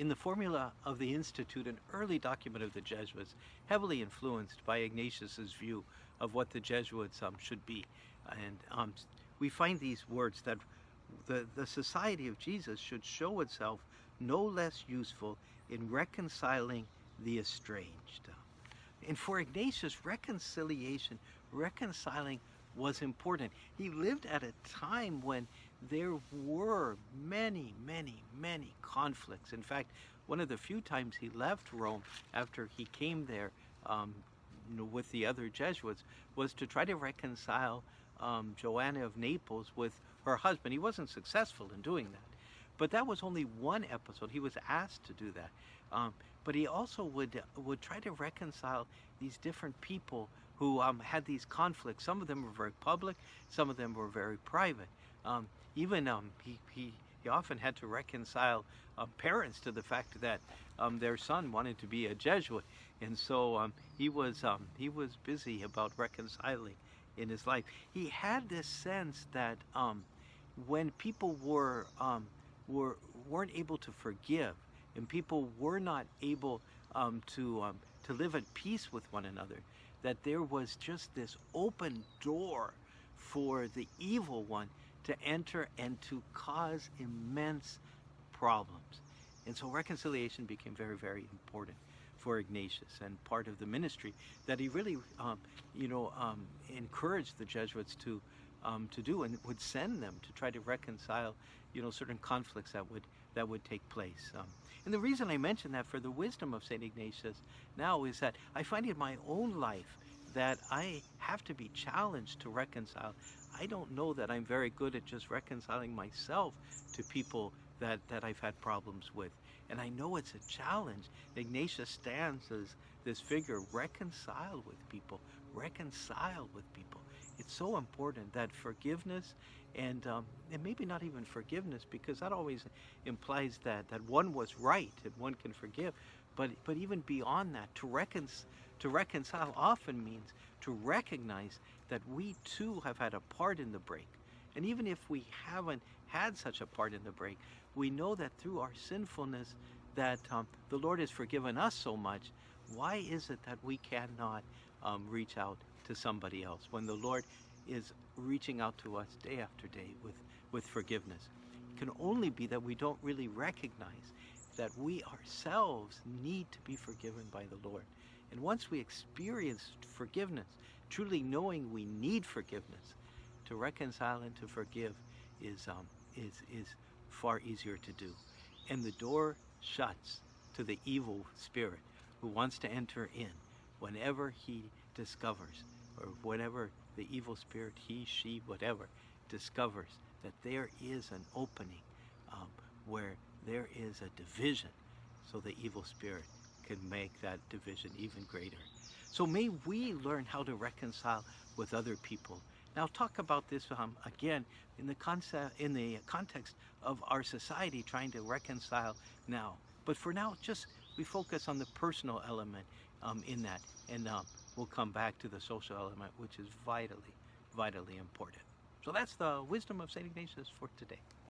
in the formula of the Institute, an early document of the Jesuits, heavily influenced by Ignatius's view of what the Jesuits should be. And we find these words that the Society of Jesus should show itself no less useful in reconciling the estranged. And for Ignatius, reconciling was important. He lived at a time when there were many, many, many conflicts. In fact, one of the few times he left Rome after he came there with the other Jesuits was to try to reconcile Joanna of Naples with her husband. He wasn't successful in doing that. But that was only one episode. He was asked to do that. But he also would try to reconcile these different people who had these conflicts. Some of them were very public, some of them were very private. He often had to reconcile parents to the fact that their son wanted to be a Jesuit, and so he was busy about reconciling in his life. He had this sense that when people weren't able to forgive, and people were not able to live at peace with one another, that there was just this open door for the evil one to enter and to cause immense problems. And so reconciliation became very, very important for Ignatius, and part of the ministry that he really encouraged the Jesuits to do, and would send them to try to reconcile certain conflicts that would take place. And the reason I mention that for the wisdom of St. Ignatius now is that I find in my own life that I have to be challenged to reconcile. I don't know that I'm very good at just reconciling myself to people that I've had problems with. And I know it's a challenge. Ignatius stands as this figure, reconcile with people, reconcile with people. It's so important that forgiveness and maybe not even forgiveness, because that always implies that one was right and one can forgive. But even beyond that, to reconcile often means to recognize that we too have had a part in the break. And even if we haven't had such a part in the break, we know that through our sinfulness that the Lord has forgiven us so much. Why is it that we cannot reach out to somebody else when the Lord is reaching out to us day after day with forgiveness? It can only be that we don't really recognize that we ourselves need to be forgiven by the Lord. And once we experience forgiveness, truly knowing we need forgiveness, to reconcile and to forgive is far easier to do. And the door shuts to the evil spirit who wants to enter in whenever he discovers, or whenever the evil spirit, he, she, whatever, discovers that there is an opening where there is a division, so the evil spirit can make that division even greater. So may we learn how to reconcile with other people. Now talk about this again in the context of our society trying to reconcile now. But for now, just we focus on the personal element in that, and we'll come back to the social element, which is vitally, vitally important. So that's the wisdom of St. Ignatius for today.